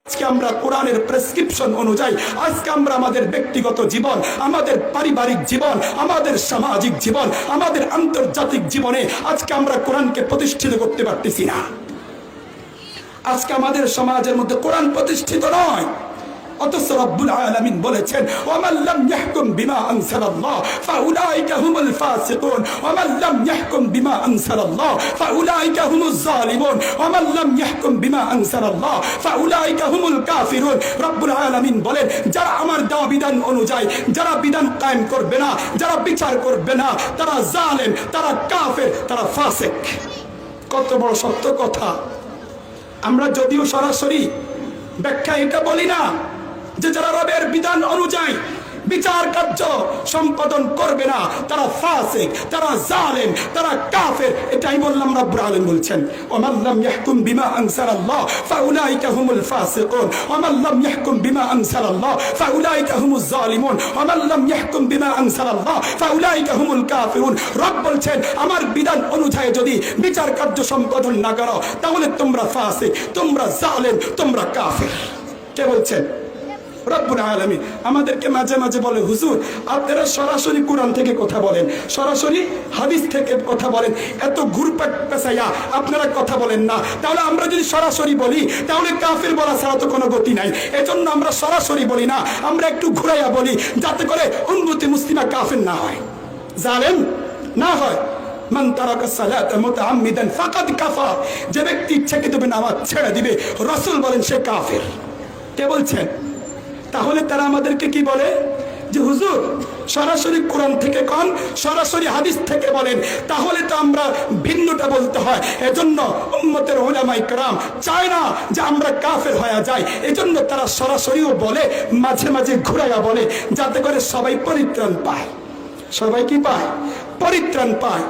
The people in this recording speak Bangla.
আজকে আমরা কোরআনের প্রেসক্রিপশন অনুযায়ী আজকে আমরা আমাদের ব্যক্তিগত জীবন, আমাদের পারিবারিক জীবন, আমাদের সামাজিক জীবন, আমাদের আন্তর্জাতিক জীবনে আজকে আমরা কোরআনকে প্রতিষ্ঠিত করতে পারতেছি না। আজকে আমাদের সমাজের মধ্যে কোরআন প্রতিষ্ঠিত নয়, অথচ রব্বুল আলামিন বলেছেন ওয়ামান লাম ইয়াহকুম বিমা আনজালাল্লাহ ফাউলাইকা হুমুল ফাসিকুন ওয়ামান লাম ইয়াহকুম বিমা আনজালাল্লাহ ফাউলাইকা হুমুজ জালিমুন ওয়ামান লাম ইয়াহকুম বিমা আনজালাল্লাহ ফাউলাইকা হুমুল কাফিরুন। রব্বুল আলামিন বলেন, যারা আমার দেওয়া বিধান অনুযায়ী যারা বিধান কায়েম করবে না, যারা বিচার করবে না, তারা জালেম, তারা কাফের, তারা ফাসিক। কত বড় সত্য কথা। আমরা যদিও সরাসরি ব্যাখ্যা এটা বলি না যে যারা রবের বিধান অনুযায়ী বিচার কার্য সম্পাদন করবে না তারা ফাসিক, তারা জালেম, তারা কাফের, এটাই বললাম। রব্বুল আলামিন বলছেন ওয়ামান লাম ইয়াহকুম বিমা আনজালাল্লাহ ফাউলাইকা হুমুল ফাসিকুন ওয়ামান লাম ইয়াহকুম বিমা আনজালাল্লাহ ফাউলাইকা হুমুজ জালিমুন ওয়ামান লাম ইয়াহকুম বিমা আনজালাল্লাহ ফাউলাইকা হুমুল কাফিরুন। রব বলছেন, আমার বিধান অনুযায়ী যদি বিচার কার্য সম্পাদন না করো তাহলে তোমরা ফাসিক, তোমরা জালেম, তোমরা কাফের। কে বলছেন? রব্বুল আলামিন। আমাদেরকে মাঝে মাঝে বলে, হুজুর আপনারা সরাসরি কোরআন থেকে কথা বলেন, সরাসরি হাদিস থেকে কথা বলেন, এত ঘুরপাক পেঁচাইয়া আপনারা কথা বলেন না। তাহলে আমরা যদি সরাসরি বলি তাহলে কাফের বলা ছাড়া তো কোনো গতি নাই। এজন্য আমরা সরাসরি বলি না, আমরা একটু ঘুরাইয়া বলি, যাতে করে উম্মতে মুসলিমা কাফের না হয়, জালেম না হয়। মান তারাকা সালাতা মুতাআম্মিদান ফাকাদ কাফার। যে ব্যক্তি ইচ্ছাকৃতভাবে নামাজ ছেড়ে দিবে, রাসূল বলেন সে কাফের। কে বলছেন? তাহলে তারা আমাদেরকে কি বলে যে হুজুর সরাসরি কোরআন থেকে কন, সরাসরি হাদিস থেকে বলেন। তাহলে তো আমরা ভিন্নটা বলতে হয়। এজন্য উম্মতের উলামায়ে কেরাম চায় না যে আমরা কাফের হয়ে যাই। এজন্য তারা সরাসরিও বলে, মাঝে মাঝে ঘুরাইয়া বলে, যাতে করে সবাই পরিত্রাণ পায়। সবাই কি পায়? পরিত্রাণ পায়।